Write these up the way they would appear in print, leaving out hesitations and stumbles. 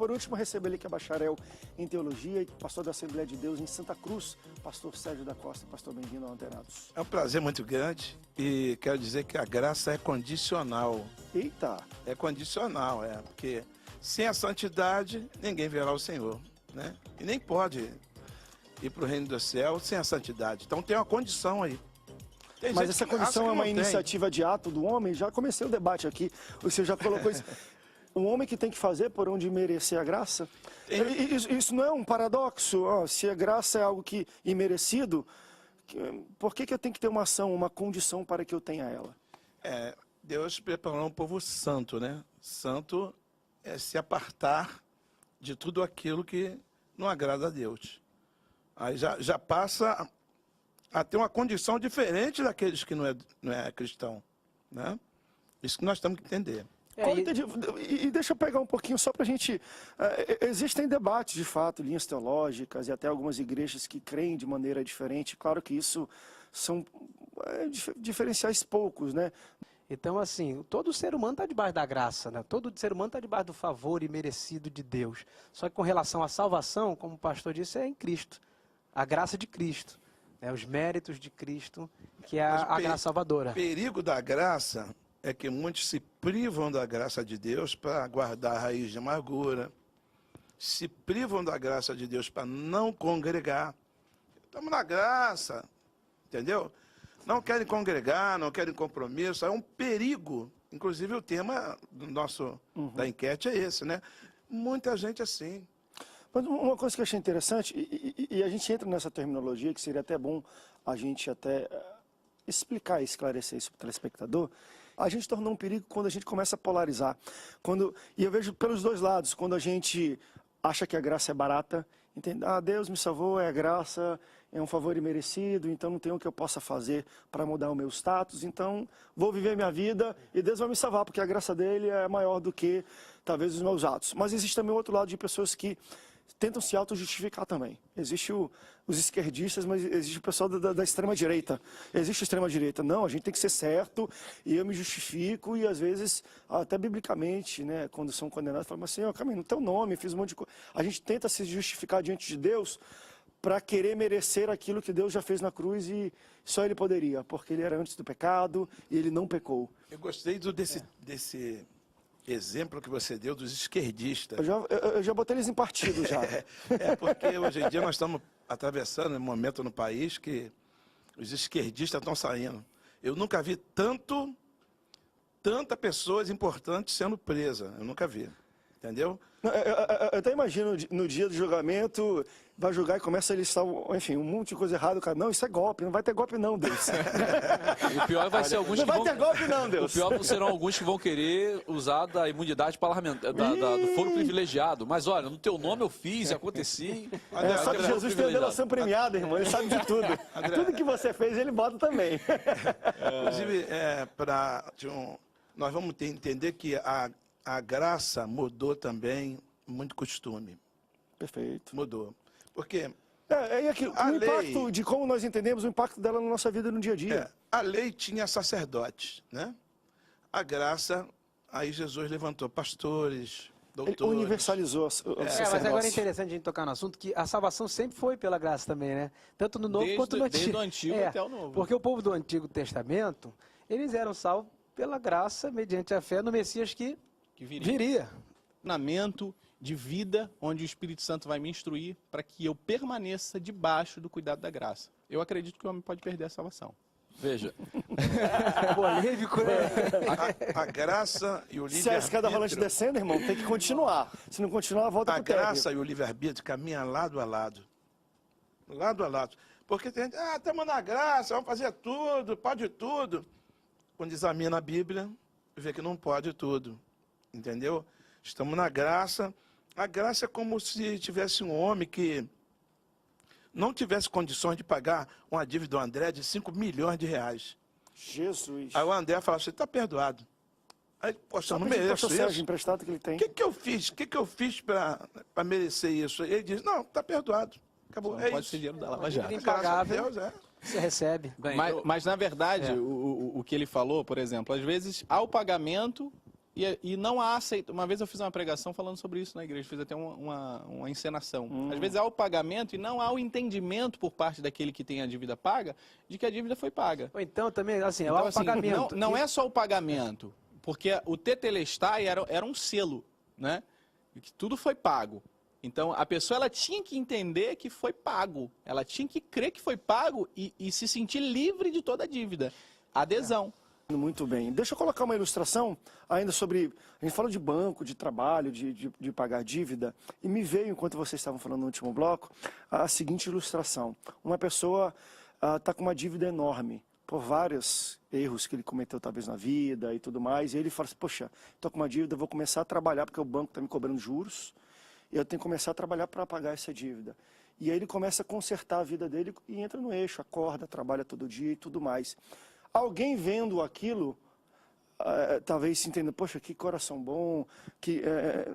por último, recebo ele que é bacharel em teologia e pastor da Assembleia de Deus em Santa Cruz, pastor Sérgio da Costa. Pastor, bem-vindo ao Antenados. É um prazer muito grande e quero dizer que a graça é condicional. Eita! É condicional, porque sem a santidade ninguém verá o Senhor, né? E nem pode ir para o reino do céu sem a santidade. Então tem uma condição aí. Mas essa condição é uma iniciativa de ato do homem? Já comecei o debate aqui, você já colocou isso. O homem que tem que fazer por onde merecer a graça? Isso não é um paradoxo? Se a graça é algo que imerecido, por que eu tenho que ter uma ação, uma condição para que eu tenha ela? Deus preparou um povo santo, né? Santo é se apartar de tudo aquilo que não agrada a Deus. Aí já passa a ter uma condição diferente daqueles que não é cristão, né? Isso que nós temos que entender. E deixa eu pegar um pouquinho só para a gente... existem debates, de fato, linhas teológicas e até algumas igrejas que creem de maneira diferente. Claro que isso são diferenciais poucos, né? Então, assim, todo ser humano está debaixo da graça, né? Todo ser humano está debaixo do favor imerecido de Deus. Só que com relação à salvação, como o pastor disse, é em Cristo. A graça de Cristo. Os méritos de Cristo, que é a graça salvadora. O perigo da graça é que muitos se privam da graça de Deus para guardar a raiz de amargura, se privam da graça de Deus para não congregar. Estamos na graça, entendeu? Não querem congregar, não querem compromisso, é um perigo. Inclusive o tema da enquete é esse, né? Muita gente assim. Mas uma coisa que eu achei interessante, e a gente entra nessa terminologia, que seria até bom a gente até explicar e esclarecer isso para o telespectador, a gente tornou um perigo quando a gente começa a polarizar. E eu vejo pelos dois lados, quando a gente acha que a graça é barata, entende? Deus me salvou, é a graça, é um favor imerecido, então não tem o que eu possa fazer para mudar o meu status, então vou viver minha vida e Deus vai me salvar, porque a graça dele é maior do que talvez os meus atos. Mas existe também o outro lado de pessoas que tentam se auto-justificar também. Existe os esquerdistas, mas existe o pessoal da extrema-direita. Existe a extrema-direita. Não, a gente tem que ser certo, e eu me justifico, e às vezes, até biblicamente, né, quando são condenados, falam assim, Camilo, no teu nome, fiz um monte de coisa. A gente tenta se justificar diante de Deus para querer merecer aquilo que Deus já fez na cruz, e só Ele poderia, porque Ele era antes do pecado, e Ele não pecou. Eu gostei desse exemplo que você deu dos esquerdistas. Eu já botei eles em partido já. Porque hoje em dia nós estamos atravessando um momento no país que os esquerdistas estão saindo. Eu nunca vi tanta pessoas importantes sendo presa. Eu nunca vi. Entendeu? Eu até imagino, no dia do julgamento, vai julgar e começa a listar, enfim, um monte de coisa errada. O cara, não, isso é golpe, não vai ter golpe não, Deus. O pior vai ser alguns não vai ter golpe não, Deus. O pior serão alguns que vão querer usar da imunidade parlamentar, do foro privilegiado. Mas olha, no teu nome eu fiz e aconteci. Só que Jesus tem a delação premiada, irmão, ele sabe de tudo. Tudo que você fez, ele bota também. Inclusive, nós vamos entender que a graça mudou também muito costume. Perfeito. Mudou. Porque o impacto de como nós entendemos o impacto dela na nossa vida no dia a dia. A lei tinha sacerdotes, né? A graça, aí Jesus levantou pastores, doutores. Ele universalizou o sacerdócio. Mas agora é interessante a gente tocar no assunto que a salvação sempre foi pela graça também, né? Tanto no Novo quanto no Antigo. Desde o Antigo até o Novo. Porque o povo do Antigo Testamento, eles eram salvos pela graça, mediante a fé no Messias que viria. Treinamento de vida, onde o Espírito Santo vai me instruir para que eu permaneça debaixo do cuidado da graça. Eu acredito que o homem pode perder a salvação. Veja. Polêmico, né? A graça e o livre-arbítrio... Se a escada rolante descendo, irmão, tem que continuar. Se não continuar, volta pro térreo. A graça e o livre-arbítrio caminham lado a lado. Lado a lado. Porque tem gente, estamos na graça, vamos fazer tudo, pode tudo. Quando examina a Bíblia, vê que não pode tudo. Entendeu? Estamos na graça. A graça é como se tivesse um homem que não tivesse condições de pagar uma dívida do André de 5 milhões de reais. Jesus. Aí o André fala, você está perdoado. Aí, poxa, eu não mereço isso. Sérgio emprestado que ele tem. O que eu fiz? O que eu fiz para merecer isso? Ele diz, não, está perdoado. Acabou. Não pode ser dinheiro da Lava Jato. Impagável. Você recebe. Mas na verdade, o que ele falou, por exemplo, às vezes há o pagamento E não há aceito. Uma vez eu fiz uma pregação falando sobre isso na igreja, fiz até uma encenação. Às vezes há o pagamento e não há o entendimento por parte daquele que tem a dívida paga de que a dívida foi paga. Ou então também, assim, Então, é o assim, pagamento. não é só o pagamento, porque o tetelestai era um selo, né? E que tudo foi pago. Então, a pessoa ela tinha que entender que foi pago. Ela tinha que crer que foi pago e se sentir livre de toda a dívida. Adesão. Muito bem. Deixa eu colocar uma ilustração ainda sobre... A gente fala de banco, de trabalho, de pagar dívida. E me veio, enquanto vocês estavam falando no último bloco, a seguinte ilustração. Uma pessoa está com uma dívida enorme por vários erros que ele cometeu talvez na vida e tudo mais. E ele fala assim, poxa, estou com uma dívida, vou começar a trabalhar porque o banco está me cobrando juros. E eu tenho que começar a trabalhar para pagar essa dívida. E aí ele começa a consertar a vida dele e entra no eixo, acorda, trabalha todo dia e tudo mais. Alguém vendo aquilo, talvez se entenda, poxa, que coração bom,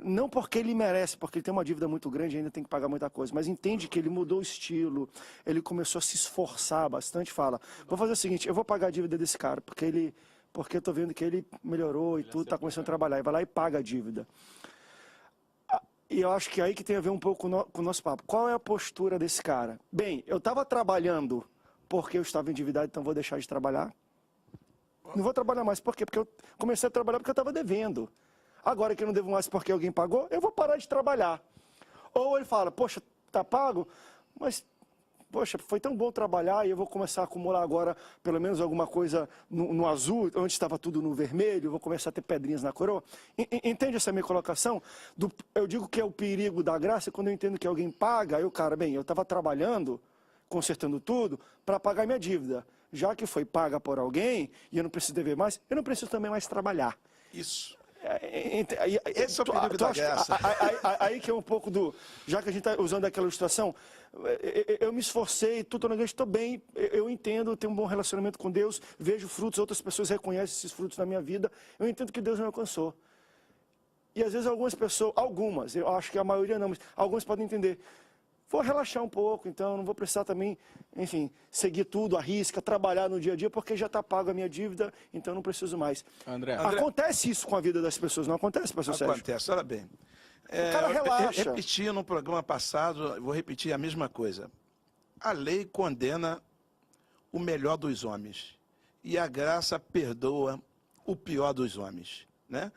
não porque ele merece, porque ele tem uma dívida muito grande e ainda tem que pagar muita coisa, mas entende que ele mudou o estilo, ele começou a se esforçar bastante, fala, vou fazer o seguinte, eu vou pagar a dívida desse cara, porque eu estou vendo que ele melhorou e tudo, está começando a trabalhar, e vai lá e paga a dívida. E eu acho que é aí que tem a ver um pouco com o nosso papo. Qual é a postura desse cara? Bem, eu estava trabalhando porque eu estava endividado, então vou deixar de trabalhar. Não vou trabalhar mais. Por quê? Porque eu comecei a trabalhar porque eu estava devendo. Agora que eu não devo mais porque alguém pagou, eu vou parar de trabalhar. Ou ele fala, poxa, tá pago, mas, poxa, foi tão bom trabalhar e eu vou começar a acumular agora pelo menos alguma coisa no azul, onde estava tudo no vermelho, eu vou começar a ter pedrinhas na coroa. Entende essa minha colocação? Eu digo que é o perigo da graça quando eu entendo que alguém paga, aí o cara, bem, eu estava trabalhando, consertando tudo, para pagar minha dívida. Já que foi paga por alguém e eu não preciso dever mais, eu não preciso também mais trabalhar. Isso. Esse é o perigo da graça. Aí que é um pouco do... Já que a gente está usando aquela ilustração, eu me esforcei, estou bem, eu entendo, tenho um bom relacionamento com Deus, vejo frutos, outras pessoas reconhecem esses frutos na minha vida, eu entendo que Deus me alcançou. E às vezes algumas, eu acho que a maioria não, mas algumas podem entender. Vou relaxar um pouco, então não vou precisar também, enfim, seguir tudo à risca, trabalhar no dia a dia, porque já está pago a minha dívida, então não preciso mais. André. Acontece isso com a vida das pessoas, não acontece, pastor Sérgio? Acontece, olha bem. O cara relaxa. Eu repeti no programa passado, vou repetir a mesma coisa. A lei condena o melhor dos homens e a graça perdoa o pior dos homens, né?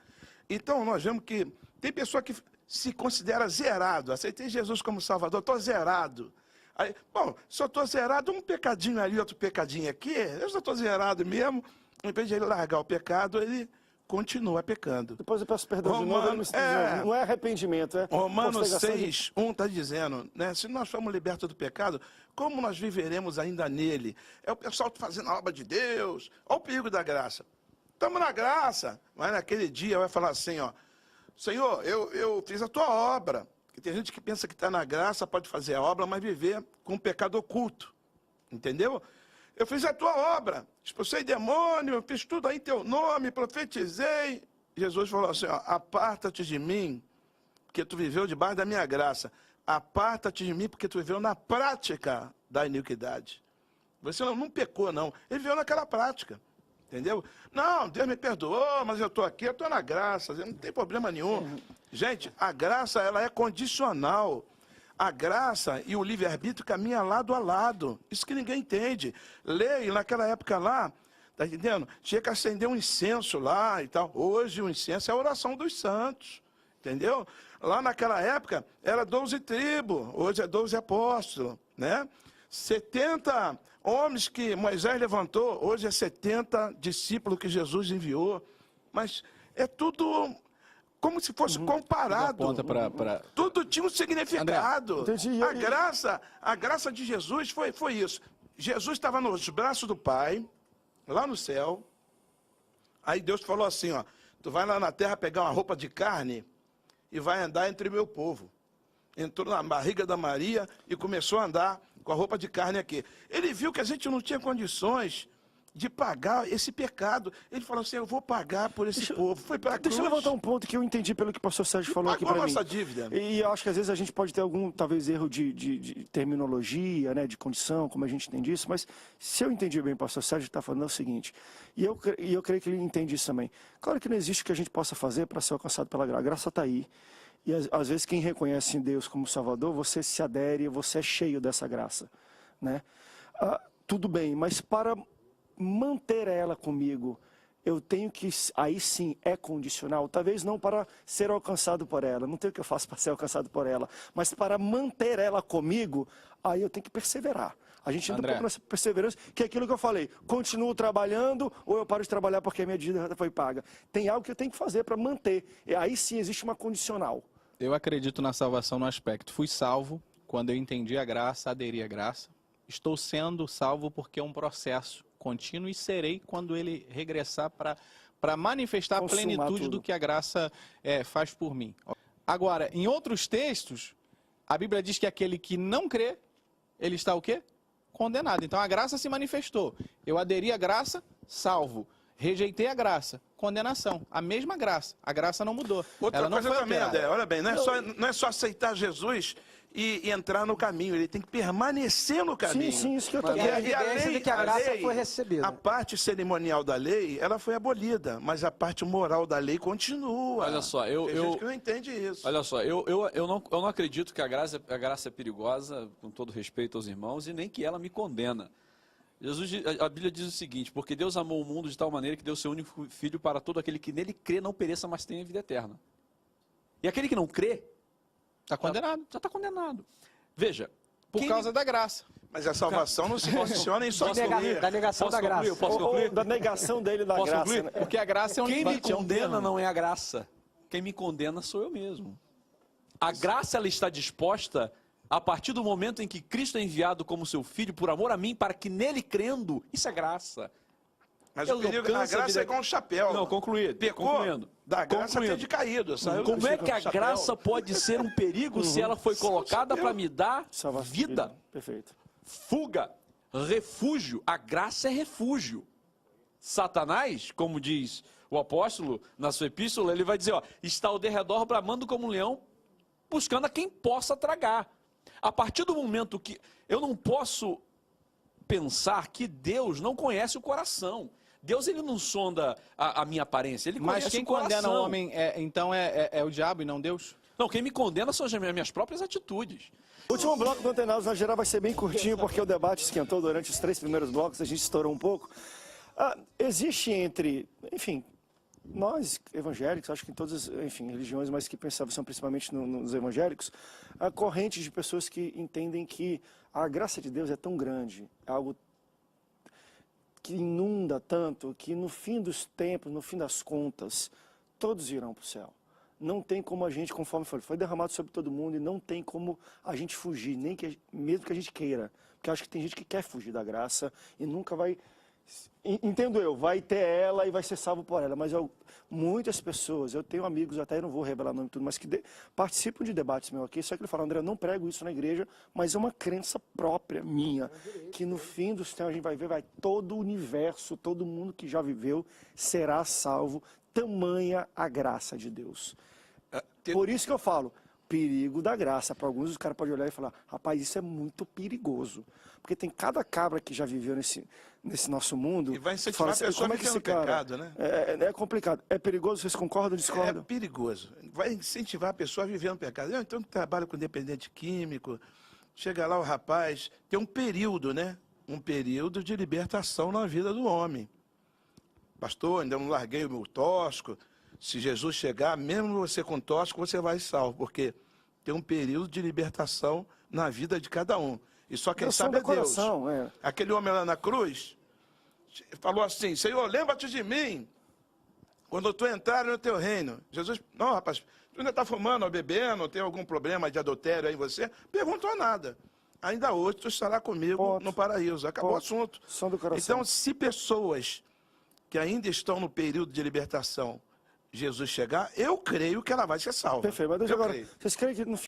Então, nós vemos que tem pessoa que se considera zerado. Aceitei Jesus como Salvador, estou zerado. Aí, bom, se eu estou zerado, um pecadinho ali, outro pecadinho aqui, eu já estou zerado mesmo. Em vez de ele largar o pecado, ele continua pecando. Depois eu peço perdão de novo, não é arrependimento, é Romanos 6, 1 está dizendo, né, se nós formos libertos do pecado, como nós viveremos ainda nele? É o pessoal fazendo a obra de Deus, olha o perigo da graça. Estamos na graça, mas naquele dia vai falar assim, ó, Senhor, eu fiz a tua obra. E tem gente que pensa que está na graça, pode fazer a obra, mas viver com um pecado oculto. Entendeu? Eu fiz a tua obra, expulsei demônio, fiz tudo aí em teu nome, profetizei. Jesus falou assim, ó, aparta-te de mim, porque tu viveu debaixo da minha graça. Aparta-te de mim, porque tu viveu na prática da iniquidade. Você não pecou, não. Ele viveu naquela prática. Entendeu? Não, Deus me perdoou, mas eu estou aqui, eu estou na graça, não tem problema nenhum. Gente, a graça, ela é condicional. A graça e o livre-arbítrio caminham lado a lado. Isso que ninguém entende. Lei, naquela época lá, tá entendendo? Tinha que acender um incenso lá e tal. Hoje o incenso é a oração dos santos. Entendeu? Lá naquela época era 12 tribos, hoje é 12 apóstolos, né? 70 homens que Moisés levantou, hoje é 70 discípulos que Jesus enviou. Mas é tudo como se fosse comparado. Tudo tinha um significado. A graça de Jesus foi isso. Jesus estava nos braços do Pai, lá no céu. Aí Deus falou assim, ó, tu vai lá na terra pegar uma roupa de carne e vai andar entre o meu povo. Entrou na barriga da Maria e começou a andar com a roupa de carne aqui. Ele viu que a gente não tinha condições de pagar esse pecado. Ele falou assim, eu vou pagar por esse povo. Foi para a cruz. Deixa eu levantar um ponto que eu entendi pelo que o pastor Sérgio falou aqui Pagou para a mim. nossa dívida. E eu acho que às vezes a gente pode ter algum, talvez, erro de terminologia, né, de condição, como a gente entende isso, mas se eu entendi bem, o pastor Sérgio está falando é o seguinte, e eu creio que ele entende isso também. Claro que não existe o que a gente possa fazer para ser alcançado pela graça. A graça está aí. E às vezes quem reconhece em Deus como Salvador, você se adere, você é cheio dessa graça, né? Tudo bem, mas para manter ela comigo, eu tenho que, aí sim, é condicional, talvez não para ser alcançado por ela, não tem o que eu faço para ser alcançado por ela, mas para manter ela comigo, aí eu tenho que perseverar. A gente entra um pouco nessa perseverança, que é aquilo que eu falei, continuo trabalhando ou eu paro de trabalhar porque a minha dívida foi paga. Tem algo que eu tenho que fazer para manter, e aí sim existe uma condicional. Eu acredito na salvação no aspecto. Fui salvo quando eu entendi a graça, aderi à graça. Estou sendo salvo porque é um processo contínuo e serei quando ele regressar para manifestar a plenitude do que a graça faz por mim. Agora, em outros textos, a Bíblia diz que aquele que não crê, ele está o quê? Condenado. Então a graça se manifestou. Eu aderi à graça, salvo. Rejeitei a graça, condenação. A mesma graça. A graça não mudou. Outra ela não coisa foi também, alterada. André, olha bem, não é só aceitar Jesus e entrar no caminho, ele tem que permanecer no caminho. Sim, isso que eu E a evidência de que a graça foi recebida. A parte cerimonial da lei, ela foi abolida, mas a parte moral da lei continua. Olha só, Tem gente que não entende isso. Olha só, eu não acredito que a graça é perigosa, com todo respeito aos irmãos, e nem que ela me condena. A Bíblia diz o seguinte, porque Deus amou o mundo de tal maneira que deu seu único filho para todo aquele que nele crê, não pereça, mas tenha vida eterna. E aquele que não crê, Está condenado. já está condenado. Veja, Por causa da graça. Mas a salvação não se condiciona em só Da negação da graça. Posso concluir? Ou da negação dele da Posso graça. concluir? Né? Porque a graça é um Quem me limite, é um condena termo. não é a graça. Quem me condena sou eu mesmo. A graça ela está disposta a partir do momento em que Cristo é enviado como seu filho por amor a mim, para que nele crendo, isso é graça. Mas Eu o perigo da alcanço a graça vida- é igual um chapéu. Não, concluído. Pecou, Concluindo. da graça Concluindo. tem de caído. Saiu Como do é que a chapéu. graça pode ser um perigo se ela foi colocada para me dar Salvação. vida, Perfeito. fuga, refúgio? A graça é refúgio. Satanás, como diz o apóstolo na sua epístola, ele vai dizer, ó, está ao derredor bramando como um leão, buscando a quem possa tragar. A partir do momento que eu não posso pensar que Deus não conhece o coração. Deus ele não sonda a minha aparência, ele conhece Mas quem o coração. condena o homem então é o diabo e não Deus? Não, quem me condena são as minhas próprias atitudes. O último bloco do Antenados na geral vai ser bem curtinho, porque o debate esquentou durante os 3 primeiros blocos, a gente estourou um pouco. Existe entre, enfim, nós evangélicos, acho que em todas as religiões, mas que pensavam são principalmente nos evangélicos, a corrente de pessoas que entendem que a graça de Deus é tão grande, é algo que inunda tanto, que no fim dos tempos, no fim das contas, todos irão para o céu. Não tem como a gente, conforme foi derramado sobre todo mundo, e não tem como a gente fugir, mesmo que a gente queira. Porque eu acho que tem gente que quer fugir da graça e nunca vai... Entendo eu, vai ter ela e vai ser salvo por ela, mas muitas pessoas, eu tenho amigos, até eu não vou revelar nome e tudo, mas que participam de debates meus aqui, só que ele fala, André, eu não prego isso na igreja, mas é uma crença própria minha, que no fim dos tempos a gente vai ver, todo o universo, todo mundo que já viveu será salvo, tamanha a graça de Deus. Por isso que eu falo, perigo da graça. Para alguns os caras podem olhar e falar, rapaz, isso é muito perigoso. Porque tem cada cabra que já viveu nesse nosso mundo. E vai incentivar a pessoa a viver no pecado, né? É complicado. É perigoso, vocês concordam ou discordam? É perigoso. Vai incentivar a pessoa a viver no pecado. Eu, então, trabalho com dependente químico, chega lá o rapaz, tem um período, né? Um período de libertação na vida do homem. Pastor, ainda não larguei o meu tóxico. Se Jesus chegar, mesmo você com tóxico, você vai salvo, porque tem um período de libertação na vida de cada um. E só quem sabe é Deus. Aquele homem lá na cruz falou assim, Senhor, lembra-te de mim quando tu entrar no teu reino. Jesus, não, rapaz, tu ainda está fumando ou bebendo, tem algum problema de adultério aí em você? Perguntou nada. Ainda hoje tu estará comigo no paraíso. Acabou o assunto. Então, se pessoas que ainda estão no período de libertação, Jesus chegar, eu creio que ela vai ser salva. Perfeito, mas deixa agora, vocês creem que no